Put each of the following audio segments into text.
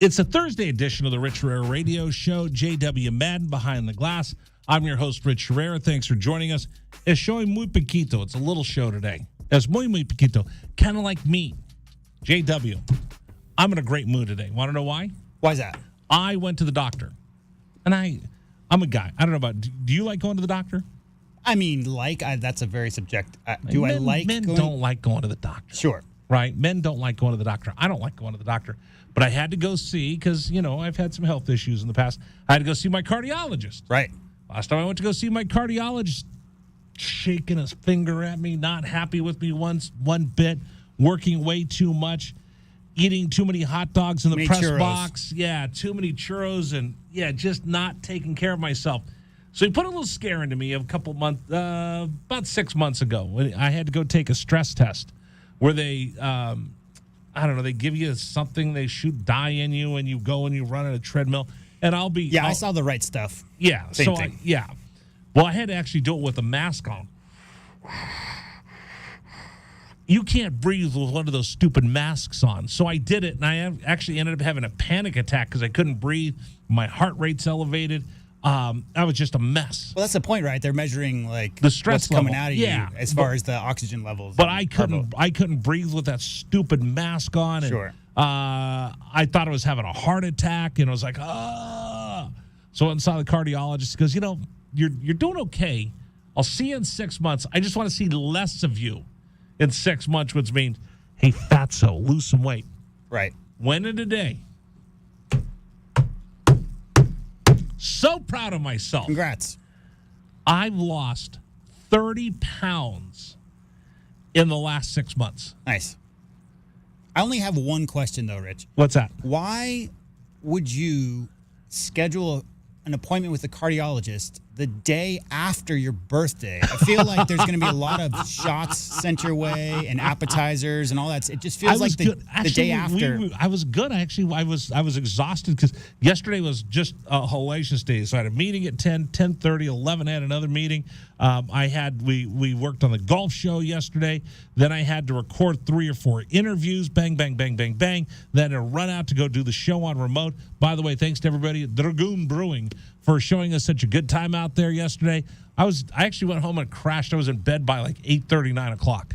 It's a Thursday edition of the Rich Herrera Radio Show. J.W. Madden behind the glass. I'm your host, Rich Herrera. Thanks for joining us. Es show muy poquito. It's a little show today. Es muy poquito. Kind of like me. J.W. I'm in a great mood today. Want to know why? Why is that? I went to the doctor. And I'm a guy. I don't know about, do you like going to the doctor? I mean, that's a very subjective. Men don't like going to the doctor. Sure. Right? Men don't like going to the doctor. I don't like going to the doctor. But I had to go see, because, I've had some health issues in the past. I had to go see my cardiologist. Right. Last time I went to go see my cardiologist, shaking his finger at me, not happy with me one bit, working way too much, eating too many hot dogs in the press churros. box. Yeah, too many churros, and, just not taking care of myself. So he put a little scare into me a couple months, about 6 months ago. I had to go take a stress test where they, they give you something, they shoot dye in you, and you go and you run on a treadmill. And I saw the right stuff. Yeah. Same thing. Well, I had to actually do it with a mask on. You can't breathe with one of those stupid masks on. So I did it, and I actually ended up having a panic attack because I couldn't breathe. My heart rate's elevated. I was just a mess. Well, that's the point, right? They're measuring the stress what's coming out of you as far as the oxygen levels. But I couldn't breathe with that stupid mask on. And, sure. I thought I was having a heart attack, and I was like, ah. So I went and saw the cardiologist. He goes, you're doing okay. I'll see you in 6 months. I just want to see less of you in 6 months, which means, hey, fatso, lose some weight. Right. Went in today. So proud of myself. Congrats. I've lost 30 pounds in the last 6 months. Nice. I only have one question, though, Rich. What's that? Why would you schedule an appointment with a cardiologist the day after your birthday? I feel like there's going to be a lot of shots sent your way and appetizers and all that. It just feels like the day after. I was good. I was exhausted because yesterday was just a hellacious day. So I had a meeting at 10:30, 11 I had another meeting. We worked on the golf show yesterday. Then I had to record 3 or 4 interviews. Bang, bang, bang, bang, bang. Then to run out to go do the show on remote. By the way, thanks to everybody at Dragoon Brewing for showing us such a good time out there yesterday. I actually went home and crashed. I was in bed by like 8:30, 9 o'clock.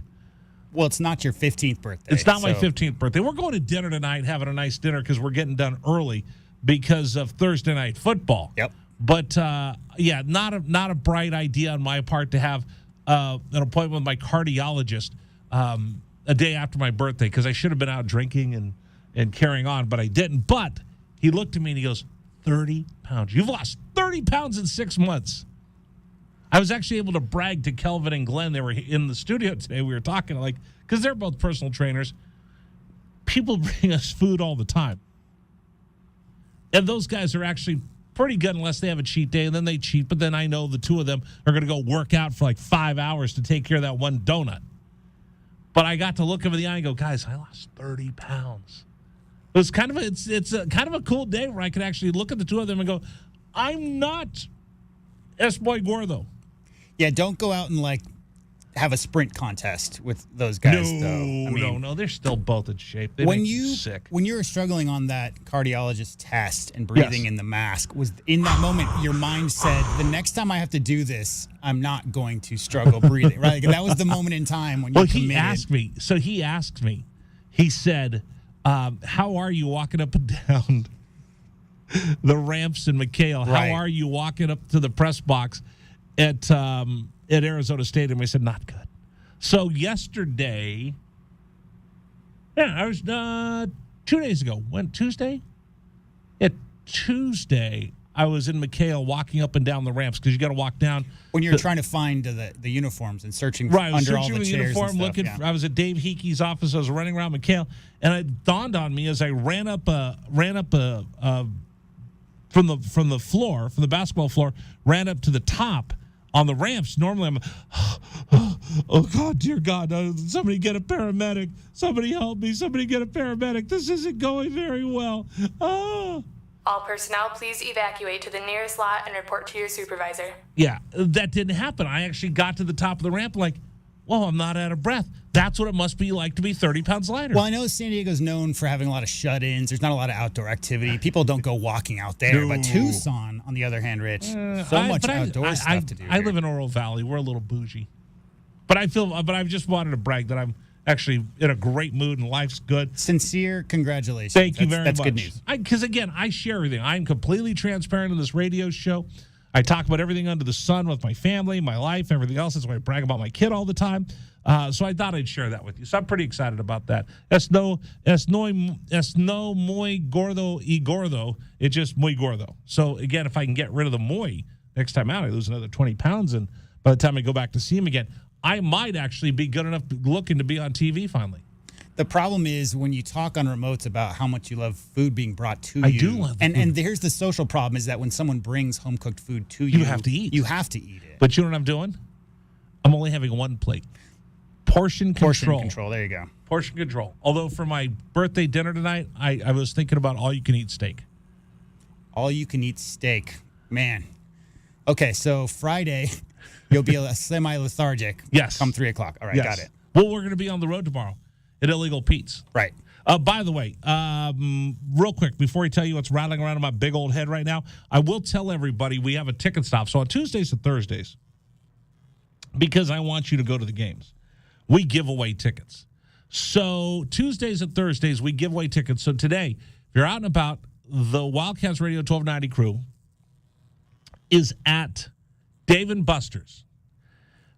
Well, it's not your 15th birthday. It's not my 15th birthday. We're going to dinner tonight, having a nice dinner because we're getting done early because of Thursday night football. Yep. But, not a bright idea on my part to have an appointment with my cardiologist a day after my birthday because I should have been out drinking and carrying on, but I didn't. But he looked at me and he goes, 30 pounds. You've lost 30 pounds in 6 months. I was actually able to brag to Kelvin and Glenn. They were in the studio today. We were talking because they're both personal trainers. People bring us food all the time. And those guys are actually pretty good unless they have a cheat day, and then they cheat. But then I know the two of them are going to go work out for like 5 hours to take care of that one donut. But I got to look him in the eye and go, guys, I lost 30 pounds. It was kind of a cool day where I could actually look at the two of them and go, I'm not S-Boy Gordo. Yeah, don't go out and have a sprint contest with those guys, though. No, they're still both in shape. They make me sick. When you were struggling on that cardiologist test and breathing in the mask, was in that moment your mind said, the next time I have to do this, I'm not going to struggle breathing, right? That was the moment in time when you committed. He asked me. He said, how are you walking up and down the ramps in McHale? Right. How are you walking up to the press box at Arizona Stadium? I said, not good. So yesterday, I was 2 days ago. When Tuesday? Yeah, Tuesday. I was in McHale walking up and down the ramps because you got to walk down. When you're trying to find the uniforms and searching under all the chairs uniform, and stuff, I was at Dave Hickey's office. I was running around McHale, and it dawned on me as I ran up from the floor, from the basketball floor, ran up to the top on the ramps. Normally I'm, oh God, dear God, somebody get a paramedic. Somebody help me. Somebody get a paramedic. This isn't going very well. All personnel, please evacuate to the nearest lot and report to your supervisor. Yeah, that didn't happen. I actually got to the top of the ramp like, whoa, I'm not out of breath. That's what it must be like to be 30 pounds lighter. Well, I know San Diego's known for having a lot of shut-ins. There's not a lot of outdoor activity. People don't go walking out there. No. But Tucson, on the other hand, Rich, much outdoor stuff to do. I here. live in Oro Valley. We're a little bougie. But I've just wanted to brag that I'm actually in a great mood and life's good. Sincere congratulations. Thank you very much. That's good news. Because, again, I share everything. I'm completely transparent in this radio show. I talk about everything under the sun with my family, my life, everything else. That's why I brag about my kid all the time. So I thought I'd share that with you. So I'm pretty excited about that. Es no muy gordo y gordo. It's just muy gordo. So, again, if I can get rid of the muy next time out, I lose another 20 pounds. And by the time I go back to see him again, I might actually be good enough looking to be on TV finally. The problem is when you talk on remotes about how much you love food being brought to you. I do love and food. And here's the social problem is that when someone brings home-cooked food to you, You have to eat. You have to eat it. But you know what I'm doing? I'm only having one plate. Portion control. There you go. Portion control. Although for my birthday dinner tonight, I was thinking about all-you-can-eat steak. All-you-can-eat steak. Man. Okay, so Friday, you'll be semi-lethargic. Yes. Come 3 o'clock. All right, Yes. got it. Well, we're going to be on the road tomorrow at Illegal Pete's. Right. By the way, real quick, before I tell you what's rattling around in my big old head right now, I will tell everybody we have a ticket stop. So on Tuesdays and Thursdays, because I want you to go to the games, we give away tickets. So Tuesdays and Thursdays, we give away tickets. So today, if you're out and about, the Wildcats Radio 1290 crew is at Dave & Buster's.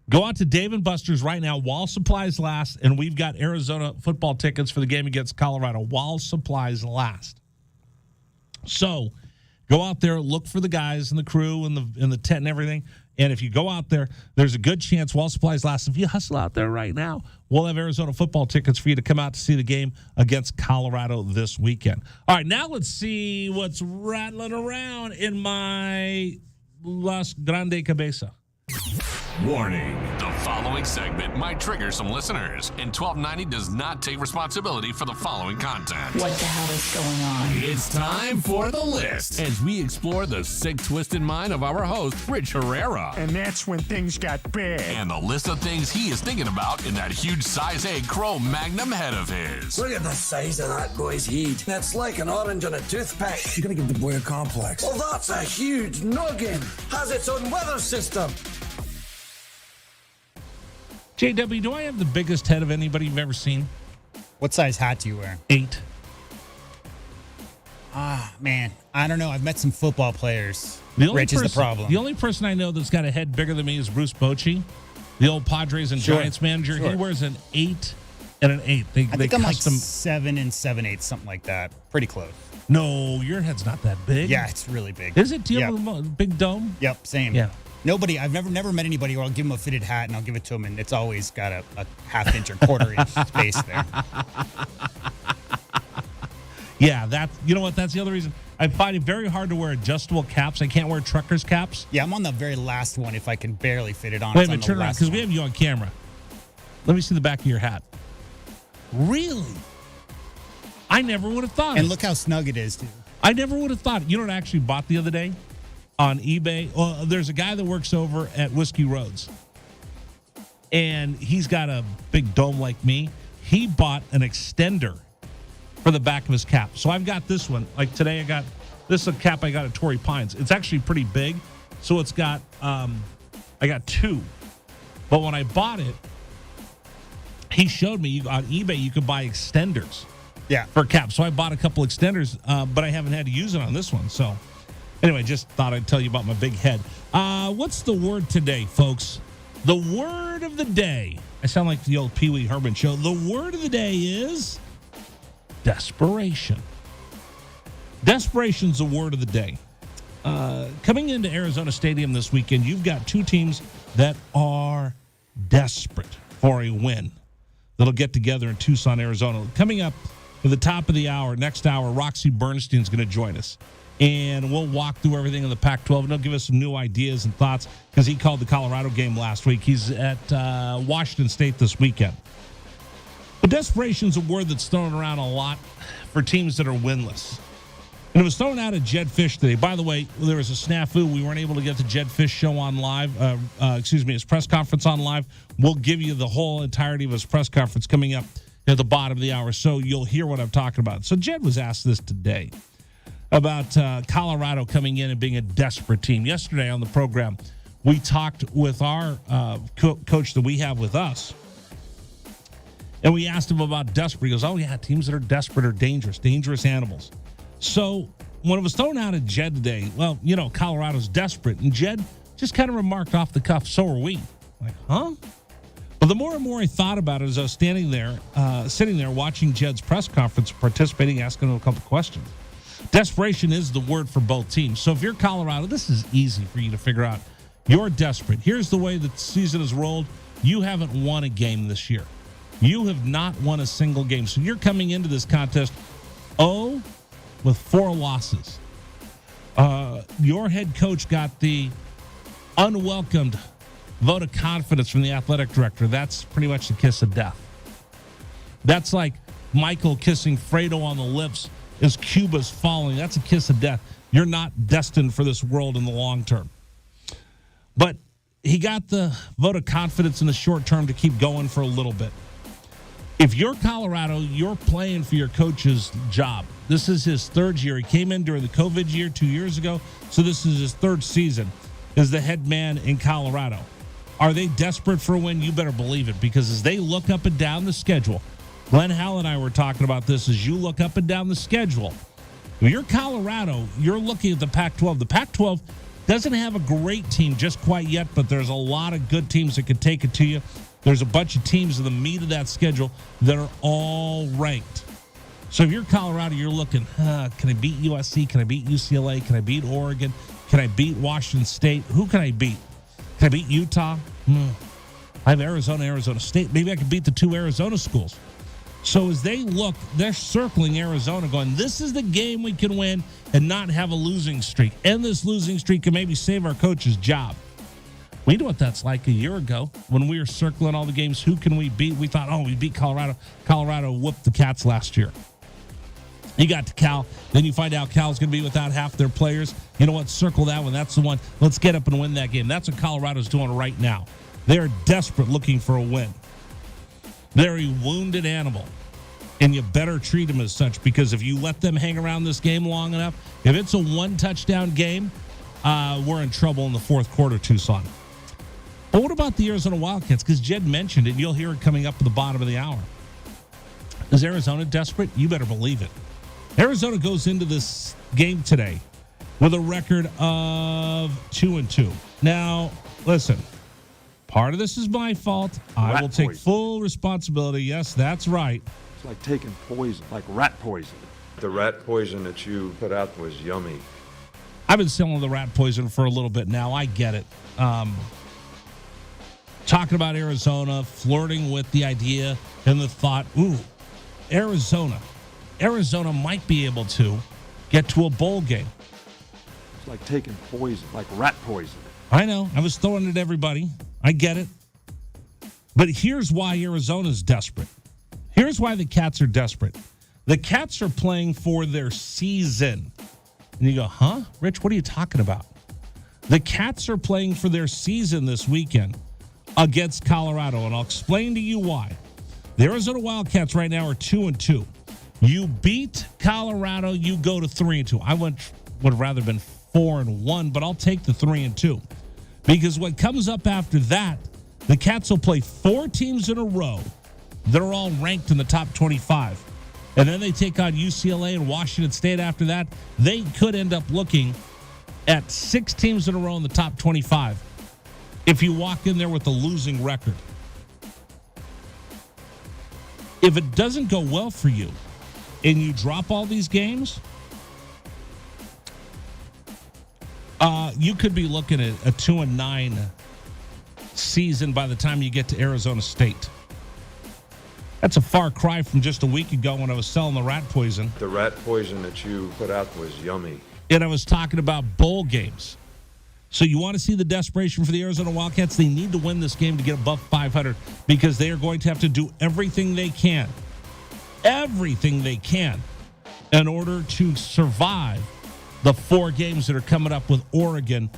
Go out to Dave & Buster's right now while supplies last, and we've got Arizona football tickets for the game against Colorado while supplies last. So go out there, look for the guys and the crew and the tent and everything. And if you go out there, there's a good chance while supplies last. If you hustle out there right now, we'll have Arizona football tickets for you to come out to see the game against Colorado this weekend. All right, now let's see what's rattling around in my Las Grande Cabeza. Warning. The following segment might trigger some listeners, and 1290 does not take responsibility for the following content. What the hell is going on? It's time for the list as we explore the sick, twisted mind of our host, Rich Herrera. And that's when things got bad. And the list of things he is thinking about in that huge size A Chrome Magnum head of his. Look at the size of that boy's head. That's like an orange on a toothpick. You're gonna give the boy a complex. Well, that's a huge noggin. Has its own weather system. JW, do I have the biggest head of anybody you've ever seen? What size hat do you wear? 8. Man, I don't know. I've met some football players. is Rich is the problem. The only person I know that's got a head bigger than me is Bruce Bochy, the old Padres and Sure. Giants manager. Sure. He wears an 8 and an 8. I think I'm like 7 and 7/8, something like that. Pretty close. No, your head's not that big. Yeah, it's really big. Is it? Do you Yep. have a big dome? Yep, same. Yeah. Nobody, I've never met anybody where I'll give them a fitted hat and I'll give it to them, and it's always got a half inch or quarter inch space there. Yeah, you know what? That's the other reason. I find it very hard to wear adjustable caps. I can't wear truckers' caps. Yeah, I'm on the very last one if I can barely fit it on. Wait a It's on minute, the turn around, last because we one. have you on camera. Let me see the back of your hat. Really? I never would have thought. And it. look how snug it is, too. I never would have thought. You know what I actually bought the other day on eBay? Well, there's a guy that works over at Whiskey Roads, and he's got a big dome like me. He bought an extender for the back of his cap. So I've got this one. Like today, this is a cap I got at Torrey Pines. It's actually pretty big. So it's got, I got 2. But when I bought it, he showed me on eBay you could buy extenders. Yeah. For caps. So I bought a couple extenders, but I haven't had to use it on this one. So anyway, just thought I'd tell you about my big head. What's the word today, folks? The word of the day. I sound like the old Pee Wee Herman show. The word of the day is desperation. Desperation's the word of the day. Coming into Arizona Stadium this weekend, you've got 2 teams that are desperate for a win that'll get together in Tucson, Arizona. Coming up at the top of the hour, next hour, Roxy Bernstein's going to join us. And we'll walk through everything in the Pac-12, and he'll give us some new ideas and thoughts because he called the Colorado game last week. He's at Washington State this weekend. But desperation's a word that's thrown around a lot for teams that are winless. And it was thrown out at Jed Fish today. By the way, there was a snafu. We weren't able to get the Jed Fish show on live. His press conference on live. We'll give you the whole entirety of his press conference coming up at the bottom of the hour, so you'll hear what I'm talking about. So Jed was asked this today about Colorado coming in and being a desperate team. Yesterday on the program, we talked with our coach that we have with us, and we asked him about desperate. He goes, oh, yeah, teams that are desperate are dangerous animals. So when it was thrown out at Jed today, well, Colorado's desperate. And Jed just kind of remarked off the cuff, so are we. Like, huh? But the more and more I thought about it as I was sitting there watching Jed's press conference, participating, asking him a couple questions. Desperation is the word for both teams. So if you're Colorado, this is easy for you to figure out. You're desperate. Here's the way the season has rolled. You haven't won a game this year. You have not won a single game. So you're coming into this contest with 4 losses. Your head coach got the unwelcomed vote of confidence from the athletic director. That's pretty much the kiss of death. That's like Michael kissing Fredo on the lips as Cuba's falling. That's a kiss of death. You're not destined for this world in the long term. But he got the vote of confidence in the short term to keep going for a little bit. If you're Colorado, you're playing for your coach's job. This is his 3rd year. He came in during the COVID year 2 years ago, so this is his 3rd season as the head man in Colorado. Are they desperate for a win? You better believe it, because as they look up and down the schedule, Glenn Howell and I were talking about this, as you look up and down the schedule, if you're Colorado, you're looking at the Pac-12. The Pac-12 doesn't have a great team just quite yet, but there's a lot of good teams that can take it to you. There's a bunch of teams in the meat of that schedule that are all ranked. So if you're Colorado, you're looking, can I beat USC? Can I beat UCLA? Can I beat Oregon? Can I beat Washington State? Who can I beat? Can I beat Utah? I have Arizona State. Maybe I can beat the 2 Arizona schools. So as they look, they're circling Arizona going, this is the game we can win and not have a losing streak. End this losing streak and maybe save our coach's job. We know what that's like a year ago when we were circling all the games. Who can we beat? We thought, we beat Colorado. Colorado whooped the Cats last year. You got to Cal. Then you find out Cal's going to be without half their players. You know what? Circle that one. That's the one. Let's get up and win that game. That's what Colorado's doing right now. They're desperate looking for a win. They're a wounded animal, and you better treat them as such, because if you let them hang around this game long enough, if it's a 1-touchdown game, we're in trouble in the 4th quarter, Tucson. But what about the Arizona Wildcats? Because Jed mentioned it, and you'll hear it coming up at the bottom of the hour. Is Arizona desperate? You better believe it. Arizona goes into this game today with a record of 2-2. Now, listen, part of this is my fault. I will take full responsibility. Yes, that's right. It's like taking poison, like rat poison. The rat poison that you put out was yummy. I've been selling the rat poison for a little bit now. I get it. Talking about Arizona, flirting with the idea and the thought, Arizona might be able to get to a bowl game. It's like taking poison, like rat poison. I know. I was throwing it at everybody. I get it. But here's why Arizona's desperate. Here's why the Cats are desperate. The Cats are playing for their season. And you go, huh? Rich, what are you talking about? The Cats are playing for their season this weekend against Colorado, and I'll explain to you why. The Arizona Wildcats right now are 2-2. You beat Colorado, you go to 3-2. I would have rather been 4-1, but I'll take the 3-2. Because what comes up after that, the Cats will play 4 teams in a row that are all ranked in the top 25. And then they take on UCLA and Washington State after that. They could end up looking at 6 teams in a row in the top 25 if you walk in there with a losing record. If it doesn't go well for you and you drop all these games, you could be looking at a 2-9 season by the time you get to Arizona State. That's a far cry from just a week ago when I was selling the rat poison. The rat poison that you put out was yummy. And I was talking about bowl games. So you want to see the desperation for the Arizona Wildcats? They need to win this game to get above 500 because they are going to have to do everything they can in order to survive the 4 games that are coming up with Oregon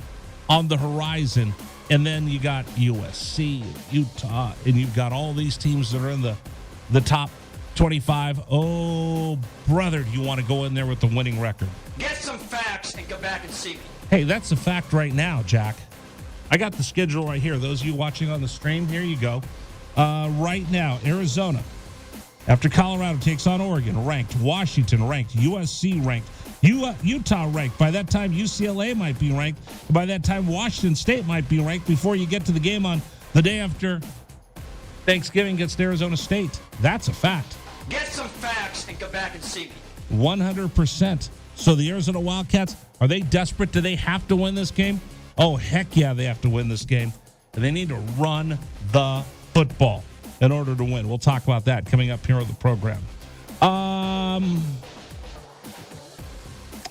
on the horizon. And then you got USC, Utah, and you've got all these teams that are in the top 25. Oh, brother, do you want to go in there with the winning record? Get some facts and go back and see me. Hey, that's a fact right now, Jack. I got the schedule right here. Those of you watching on the stream, here you go. Right now, Arizona, after Colorado takes on Oregon, ranked. Washington, ranked. USC, ranked. Utah, ranked. By that time, UCLA might be ranked. By that time, Washington State might be ranked before you get to the game on the day after Thanksgiving against Arizona State. That's a fact. Get some facts and go back and see me. 100%. So the Arizona Wildcats, are they desperate? Do they have to win this game? Oh, heck yeah, they have to win this game. And they need to run the football in order to win. We'll talk about that coming up here on the program.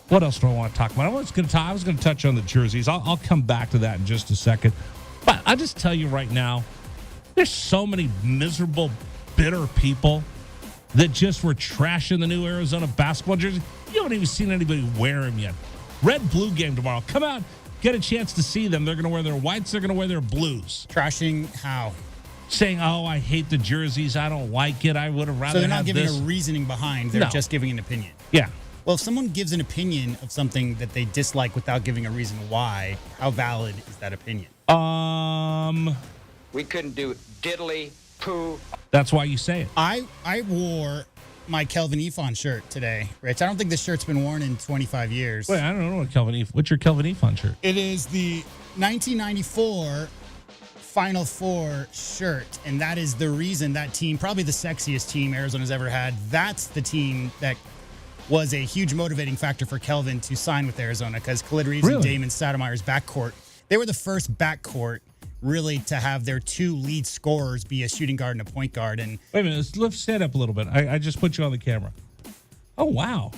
What else do I want to talk about? I was going to touch on the jerseys. I'll come back to that in just a second. But I'll just tell you right now, there's so many miserable, bitter people that just were trashing the new Arizona basketball jerseys. You haven't even seen anybody wear them yet. Red-blue game tomorrow. Come out, get a chance to see them. They're going to wear their whites. They're going to wear their blues. Trashing how? Saying, oh, I hate the jerseys. I don't like it. I would have rather So they're not had giving this. a reasoning behind. They're just giving an opinion. Yeah. Well, if someone gives an opinion of something that they dislike without giving a reason why, how valid is that opinion? We couldn't do diddly poo. That's why you say it. I wore my Kelvin Efon shirt today, Rich. I don't think this shirt's been worn in 25 years. Wait, I don't know what's your Kelvin Efon shirt? It is the 1994 Final Four shirt, and that is the reason that team, probably the sexiest team Arizona's ever had, that's the team that was a huge motivating factor for Kelvin to sign with Arizona, because Khalid Reeves and Damon Stoudemire's backcourt, they were the first backcourt really to have their 2 lead scorers be a shooting guard and a point guard. And wait a minute, let's stand up a little bit. I just put you on the camera. Oh, wow.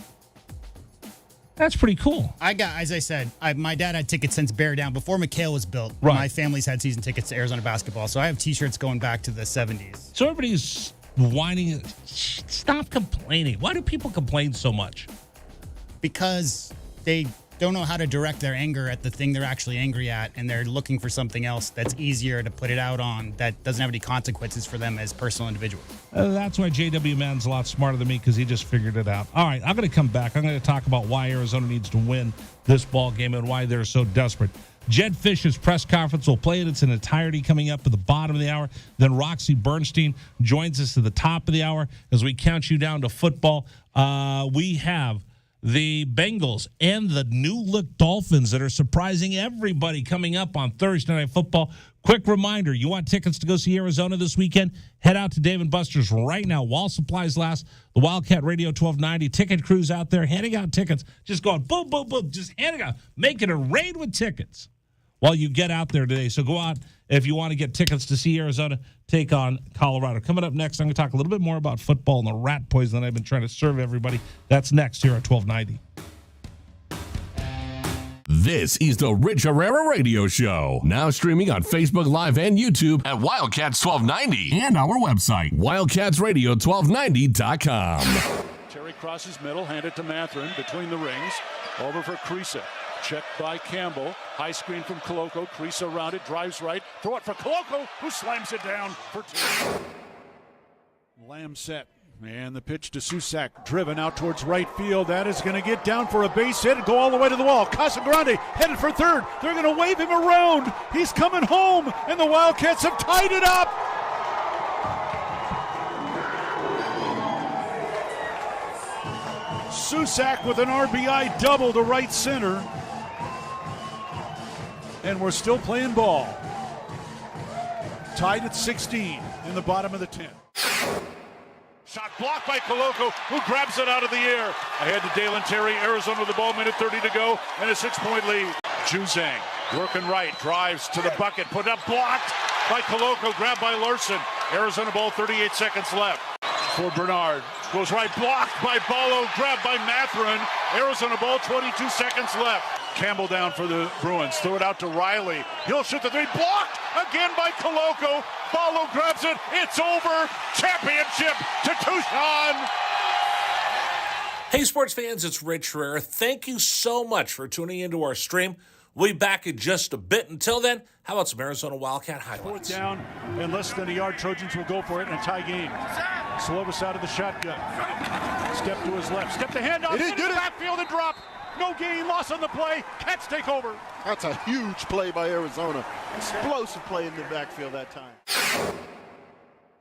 That's pretty cool. I got, as I said, my dad had tickets since Bear Down. Before McHale was built, Right. My family's had season tickets to Arizona basketball. So I have T-shirts going back to the 70s. So everybody's whining. Stop complaining. Why do people complain so much? Because they don't know how to direct their anger at the thing they're actually angry at, and they're looking for something else that's easier to put it out on that doesn't have any consequences for them as personal individuals. That's why J.W. Mann's a lot smarter than me, because he just figured it out. All right, I'm going to come back. I'm going to talk about why Arizona needs to win this ball game and why they're so desperate. Jed Fish's press conference will play in its entirety coming up at the bottom of the hour. Then Roxy Bernstein joins us at the top of the hour as we count you down to football. We have the Bengals and the new-look Dolphins that are surprising everybody coming up on Thursday Night Football. Quick reminder, you want tickets to go see Arizona this weekend? Head out to Dave & Buster's right now while supplies last. The Wildcat Radio 1290 ticket crews out there handing out tickets. Just going boom, boom, boom, just handing out, making a raid with tickets while you get out there today. So go out if you want to get tickets to see Arizona take on Colorado. Coming up next, I'm going to talk a little bit more about football and the rat poison that I've been trying to serve everybody. That's next here at 1290. This is the Rich Herrera Radio Show. Now streaming on Facebook Live and YouTube at Wildcats 1290 and our website, wildcatsradio1290.com. Terry crosses middle, handed to Matherin between the rings. Over for Creasa. Checked by Campbell. High screen from Koloko. Creasa around it, drives right. Throw it for Koloko, who slams it down for 2. Lamb set. And the pitch to Susak, driven out towards right field. That is going to get down for a base hit and go all the way to the wall. Casagrande headed for third. They're going to wave him around. He's coming home, and the Wildcats have tied it up. Susak with an RBI double to right center. And we're still playing ball. Tied at 16 in the bottom of the 10th. Shot blocked by Koloko, who grabs it out of the air. Ahead to Dalen Terry, Arizona with the ball, minute 30 to go, and a 6-point lead. Juzang working right, drives to the bucket, put up, blocked by Koloko, grabbed by Larson. Arizona ball, 38 seconds left. For Bernard, goes right, blocked by Ballo, grabbed by Matherin. Arizona ball, 22 seconds left. Campbell down for the Bruins, throw it out to Riley. He'll shoot the 3, blocked again by Koloko. Ballo grabs it, it's over. Championship to Tucson. Hey, sports fans, it's Rich Herrera. Thank you so much for tuning into our stream. We'll be back in just a bit. Until then, how about some Arizona Wildcat highlights? 4th down and less than a yard. Trojans will go for it in a tie game. Slovis out of the shotgun. Step to his left. Step the handoff. It is good. Backfield and drop. No gain. Loss on the play. Cats take over. That's a huge play by Arizona. Explosive play in the backfield that time.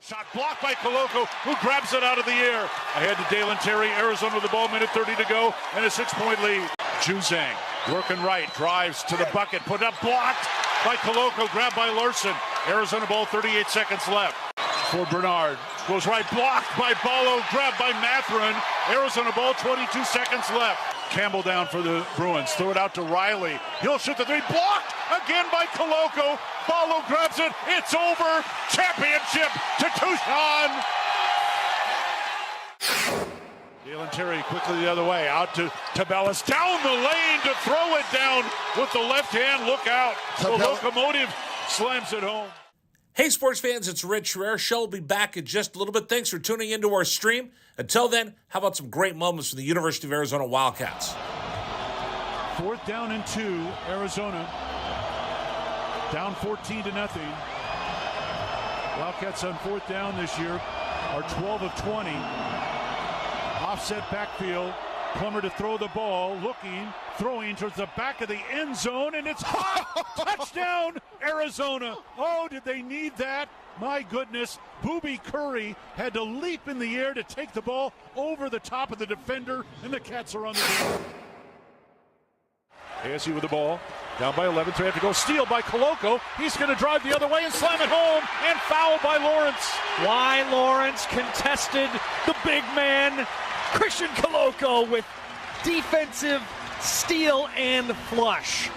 Shot blocked by Coloco, who grabs it out of the air. Ahead to Dalen Terry. Arizona with the ball, minute 30 to go, and a 6-point lead. Juzang working right, drives to the bucket, put up, blocked by Coloco, grabbed by Larson. Arizona ball, 38 seconds left. For Bernard, goes right, blocked by Ballo, grabbed by Matherin. Arizona ball, 22 seconds left. Campbell down for the Bruins. Throw it out to Riley. He'll shoot the three. Blocked again by Coloco. Ballo grabs it. It's over. Championship to Tucson. Dalen Terry quickly the other way. Out to Tabellas. Down the lane to throw it down with the left hand. Look out. The locomotive slams it home. Hey, sports fans, it's Rich Herrera. Show will be back in just a little bit. Thanks for tuning into our stream. Until then, how about some great moments from the University of Arizona Wildcats? 4th down and 2, Arizona. Down 14-0. Wildcats on 4th down this year are 12 of 20. Offset backfield. Plummer to throw the ball, looking, throwing towards the back of the end zone, and it's hot! Touchdown, Arizona! Oh, did they need that? My goodness, Booby Curry had to leap in the air to take the ball over the top of the defender, and the Cats are on the board. ASU with the ball, down by 11, 3 have to go. Steal by Coloco. He's going to drive the other way and slam it home, and foul by Lawrence. Why Lawrence contested the big man, Christian Coloco, with defensive steal and flush.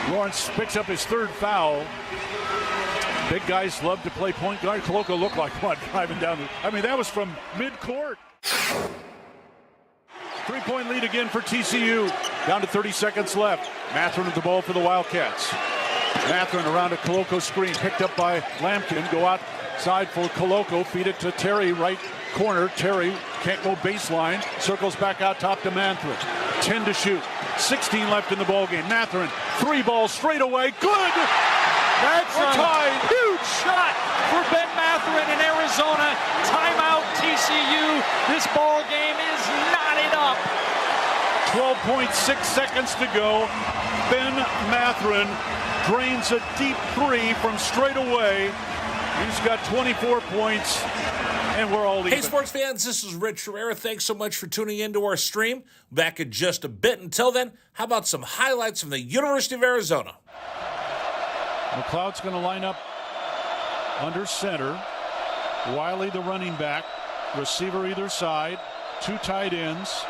Lawrence picks up his 3rd foul. Big guys love to play point guard. Coloco looked like one driving down. That was from mid-court. 3-point lead again for TCU. Down to 30 seconds left. Matherin with the ball for the Wildcats. Matherin around a Coloco screen, picked up by Lampkin. Go outside for Coloco. Feed it to Terry, right corner. Terry can't go baseline. Circles back out top to Matherin. 10 to shoot. 16 left in the ballgame. Matherin, 3 balls straight away. Good! That's a huge shot for Ben Matherin in Arizona. Timeout TCU. This ball game is knotted up. 12.6 seconds to go. Ben Matherin drains a deep 3 from straight away. He's got 24 points, and we're all even. Hey, sports fans, this is Rich Herrera. Thanks so much for tuning into our stream. Back in just a bit. Until then, how about some highlights from the University of Arizona? McLeod's going to line up under center. Wiley, the running back. Receiver either side. 2 tight ends.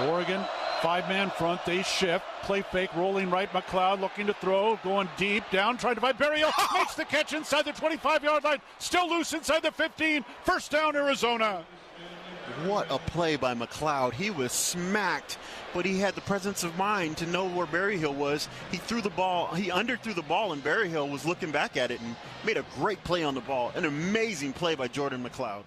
Oregon, 5-man front. They shift. Play fake, rolling right. McLeod looking to throw. Going deep. Down. Trying to find Berrios. Makes the catch inside the 25-yard line. Still loose inside the 15. First down, Arizona. What a play by McLeod. He was smacked, but he had the presence of mind to know where Berryhill was. He threw the ball. He underthrew the ball, and Berryhill was looking back at it and made a great play on the ball. An amazing play by Jordan McLeod.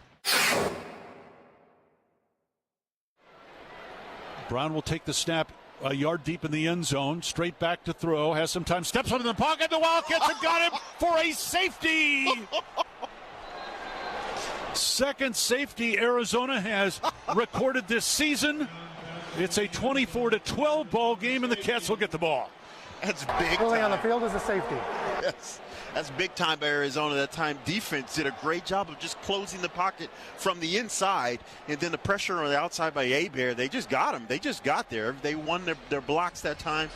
Brown will take the snap a yard deep in the end zone. Straight back to throw. Has some time. Steps up in the pocket. The Wildcats have got him for a safety. Second safety Arizona has recorded this season. It's a 24-12 ball game, and the Cats will get the ball. That's big Pulling time. on the field is a safety. Yes, that's big time by Arizona. That time defense did a great job of just closing the pocket from the inside, and then the pressure on the outside by Abear. They just got him. They just got there. They won their blocks that time.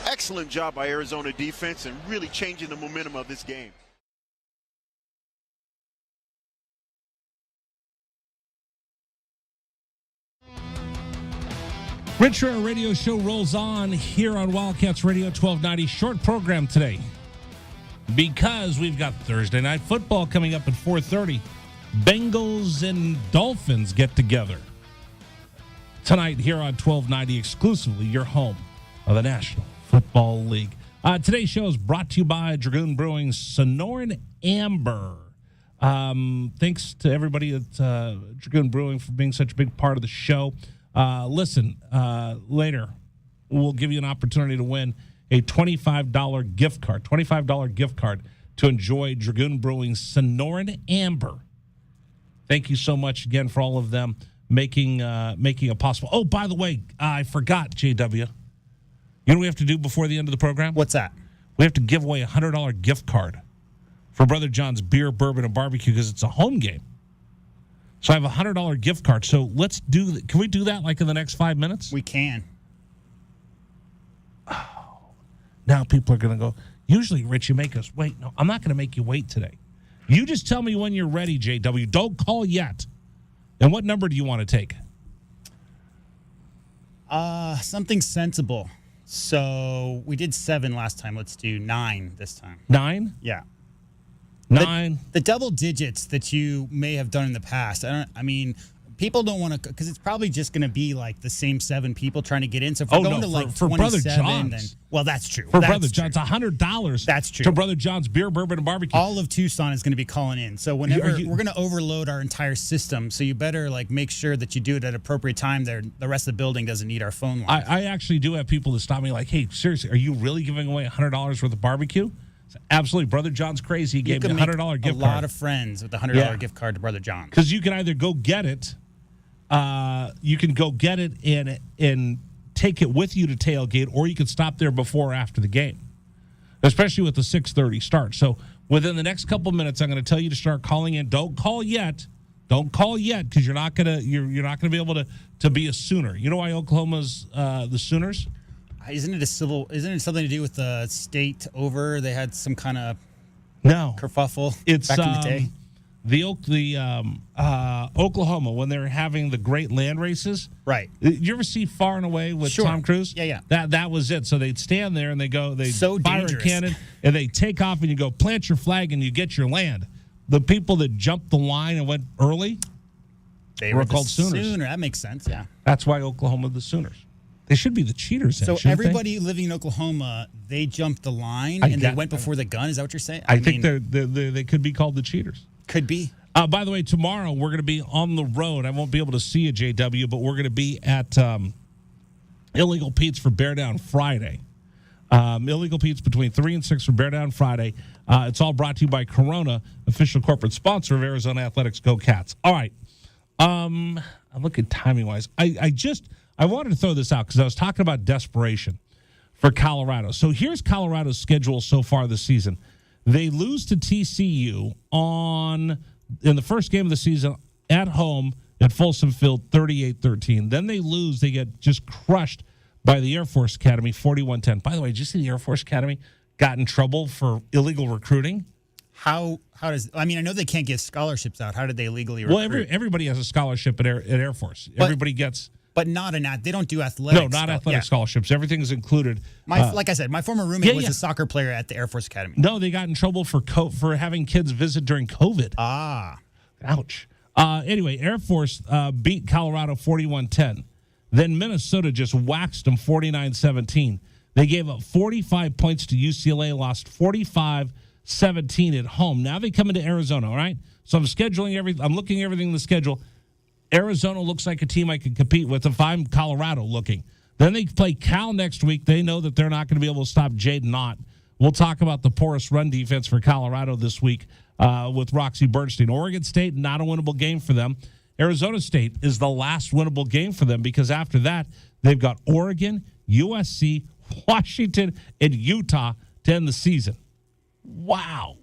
Excellent job by Arizona defense and really changing the momentum of this game. Rich Herrera Radio Show rolls on here on Wildcats Radio 1290. Short program today because we've got Thursday Night Football coming up at 4:30. Bengals and Dolphins get together tonight here on 1290, exclusively your home of the National Football League. Today's show is brought to you by Dragoon Brewing Sonoran Amber. Thanks to everybody at Dragoon Brewing for being such a big part of the show. Listen, later we'll give you an opportunity to win a $25 gift card. $25 gift card to enjoy Dragoon Brewing's Sonoran Amber. Thank you so much again for all of them making it possible. Oh, by the way, I forgot, JW. You know what we have to do before the end of the program? What's that? We have to give away a $100 gift card for Brother John's Beer, Bourbon, and Barbecue because it's a home game. So I have a $100 gift card. So let's do. Can we do that like in the next 5 minutes? We can. Oh, now people are going to go. Usually, Rich, you make us wait. No, I'm not going to make you wait today. You just tell me when you're ready, JW. Don't call yet. And what number do you want to take? Something sensible. So we did 7 last time. Let's do 9 this time. 9? Yeah. 9. The double digits that you may have done in the past. People don't want to, because it's probably just going to be like the same 7 people trying to get in. So if we're going to like for 27, Brother John's, then, well, that's true. For Brother John's, $100. That's true. To Brother John's Beer, Bourbon, and Barbecue. All of Tucson is going to be calling in. So whenever we're going to overload our entire system, so you better like make sure that you do it at appropriate time. There, the rest of the building doesn't need our phone line. I actually do have people that stop me like, hey, seriously, are you really giving away $100 worth of barbecue? Absolutely. Brother John's crazy. He gave me a $100 gift card. A lot of friends with the $100 gift card to Brother John. Because you can either go get it, you can go get it and take it with you to tailgate, or you can stop there before or after the game, especially with the 6:30 start. So within the next couple minutes, I'm going to tell you to start calling in. Don't call yet. Don't call yet because you're not gonna be able to be a Sooner. You know why Oklahoma's the Sooners? Isn't it something to do with the state over? They had some kind of kerfuffle back in the day. Oklahoma, when they're having the great land races. Right. Did you ever see Far and Away with Tom Cruise? Yeah. That was it. So they'd stand there and they fire dangerous. a cannon and they take off and you go plant your flag and you get your land. The people that jumped the line and went early, they were called Sooners. That makes sense, yeah. That's why Oklahoma the Sooners. They should be the cheaters. So everybody living in Oklahoma, they jumped the line and they went before the gun. Is that what you're saying? I think they could be called the cheaters. Could be. By the way, tomorrow we're going to be on the road. I won't be able to see you, JW, but we're going to be at Illegal Pete's for Bear Down Friday. Illegal Pete's between 3 and 6 for Bear Down Friday. It's all brought to you by Corona, official corporate sponsor of Arizona Athletics. Go Cats. All right. I'm looking timing-wise. I wanted to throw this out because I was talking about desperation for Colorado. So here's Colorado's schedule so far this season. They lose to TCU in the first game of the season at home at Folsom Field, 38-13. Then they lose. They get just crushed by the Air Force Academy, 41-10. By the way, did you see the Air Force Academy got in trouble for illegal recruiting? I know they can't give scholarships out. How did they illegally recruit? Well, everybody has a scholarship at Air Force. Everybody gets... But they don't to athletics. No, not athletic scholarships. Everything is included. Like I said, my former roommate was a soccer player at the Air Force Academy. No, they got in trouble for having kids visit during COVID. Ouch. Anyway, Air Force beat Colorado 41-10. Then Minnesota just waxed them 49-17. They gave up 45 points to UCLA, lost 45-17 at home. Now they come into Arizona, all right? So I'm scheduling everything. I'm looking at everything in the schedule. Arizona looks like a team I can compete with if I'm Colorado looking. Then they play Cal next week. They know that they're not going to be able to stop Jaden Ott. We'll talk about the porous run defense for Colorado this week with Roxy Bernstein. Oregon State, not a winnable game for them. Arizona State is the last winnable game for them because after that, they've got Oregon, USC, Washington, and Utah to end the season. Wow.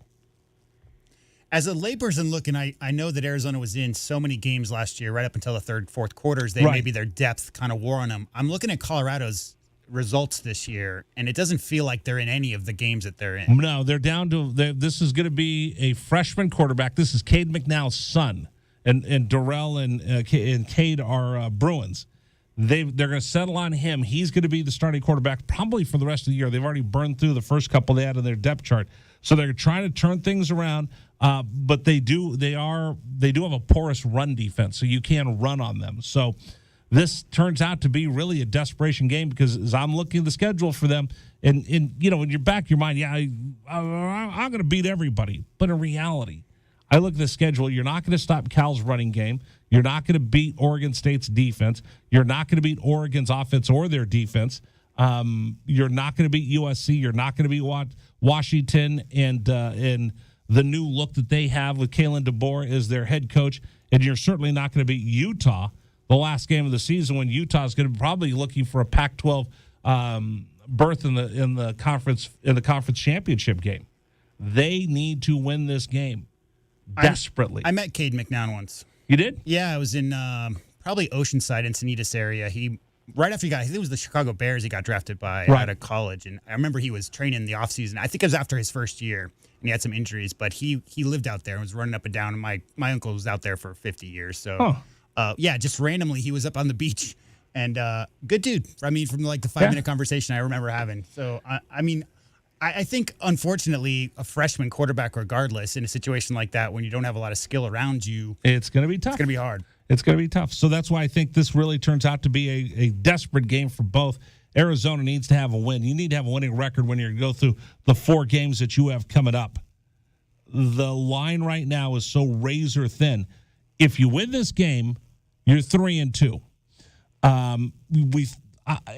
As a layperson looking, I know that Arizona was in so many games last year, right up until the third, fourth quarters. Maybe their depth kind of wore on them. I'm looking at Colorado's results this year, and it doesn't feel like they're in any of the games that they're in. No, they're down to this is going to be a freshman quarterback. This is Cade McNow's son, and Darrell and Cade are Bruins. They're going to settle on him. He's going to be the starting quarterback probably for the rest of the year. They've already burned through the first couple they had in their depth chart, so they're trying to turn things around. But they do have a porous run defense, so you can run on them. So this turns out to be really a desperation game because as I'm looking at the schedule for them, and in your back of your mind, I'm going to beat everybody. But in reality, I look at the schedule. You're not going to stop Cal's running game. You're not going to beat Oregon State's defense. You're not going to beat Oregon's offense or their defense. You're not going to beat USC. You're not going to beat Washington and the new look that they have with Kalen DeBoer as their head coach. And you're certainly not going to beat Utah the last game of the season when Utah is going to be probably looking for a Pac-12 berth in the conference championship game. They need to win this game desperately. I met Cade McNown once. You did? Yeah, I was in probably Oceanside, Encinitas area. Right after I think it was the Chicago Bears he got drafted by out of college. And I remember he was training in the offseason. I think it was after his first year, and he had some injuries. But he lived out there and was running up and down. And my uncle was out there for 50 years. So, just randomly he was up on the beach. And good dude. I mean, from like the 5-minute conversation I remember having. So, I think, unfortunately, a freshman quarterback, regardless, in a situation like that, when you don't have a lot of skill around you, it's going to be tough. It's going to be hard. It's going to be tough. So that's why I think this really turns out to be a desperate game for both. Arizona needs to have a win. You need to have a winning record when you go through the 4 games that you have coming up. The line right now is so razor thin. If you win this game, you're 3-2.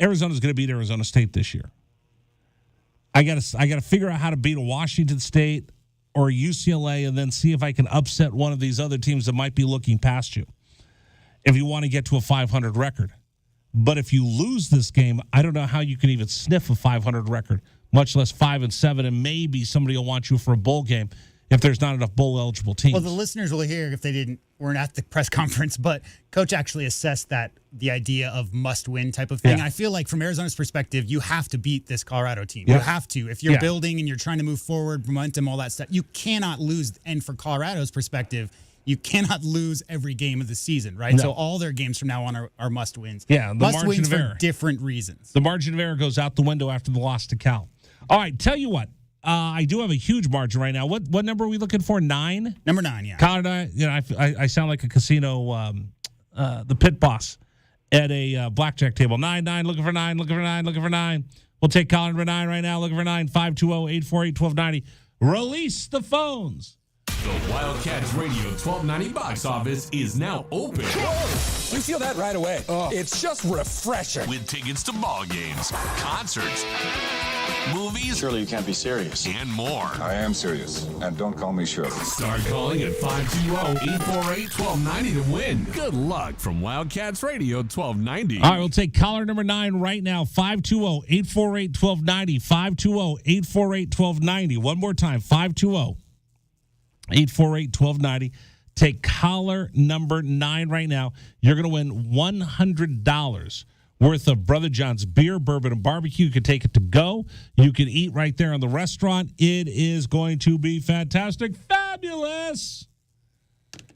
Arizona's going to beat Arizona State this year. I got to figure out how to beat a Washington State or a UCLA and then see if I can upset one of these other teams that might be looking past you if you want to get to a 500 record. But if you lose this game, I don't know how you can even sniff a 500 record, much less 5-7, and maybe somebody will want you for a bowl game if there's not enough bowl-eligible teams. Well, the listeners will hear if they weren't at the press conference, but Coach actually assessed the idea of must-win type of thing. Yeah. I feel like from Arizona's perspective, you have to beat this Colorado team. Yeah. You have to. If you're building and you're trying to move forward, momentum, all that stuff, you cannot lose. And for Colorado's perspective, you cannot lose every game of the season, right? No. So all their games from now on are must-wins. Yeah, the must-wins margin of error. For different reasons. The margin of error goes out the window after the loss to Cal. All right, tell you what. I do have a huge margin right now. What number are we looking for? 9? Number 9, yeah. Colorado, I sound like a casino, the pit boss at a blackjack table. 9, looking for 9, looking for 9, looking for 9. We'll take caller number 9 right now, looking for 9, 520-848-1290. Release the phones. The Wildcats Radio 1290 box office is now open. Whoa! You feel that right away. It's just refreshing. With tickets to ball games, concerts, movies. Surely you can't be serious. And more. I am serious. And don't call me Shirley. Start calling at 520-848-1290 to win. Good luck from Wildcats Radio 1290. All right, we'll take caller number 9 right now. 520-848-1290. 520-848-1290. One more time. 520-848-1290. Take caller number 9 right now. You're going to win $100 worth of Brother John's beer, bourbon, and barbecue. You can take it to go. You can eat right there in the restaurant. It is going to be fantastic. Fabulous.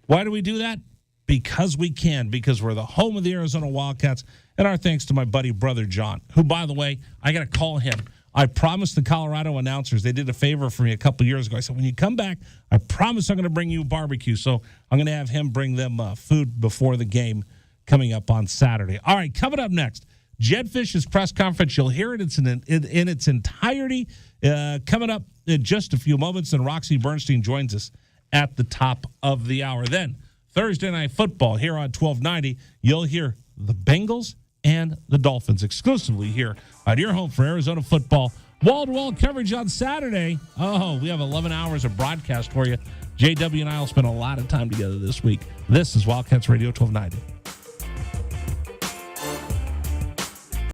Why do we do that? Because we can. Because we're the home of the Arizona Wildcats. And our thanks to my buddy, Brother John, who, by the way, I got to call him. I promised the Colorado announcers, they did a favor for me a couple years ago. I said, when you come back, I promise I'm going to bring you barbecue. So I'm going to have him bring them food before the game coming up on Saturday. All right, coming up next, Jed Fish's press conference. You'll hear it in its entirety coming up in just a few moments. And Roxy Bernstein joins us at the top of the hour. Then Thursday Night Football here on 1290. You'll hear the Bengals and the Dolphins exclusively here on your home for Arizona football. Wall-to-wall coverage on Saturday. Oh, we have 11 hours of broadcast for you. JW and I will spend a lot of time together this week. This is Wildcats Radio 1290.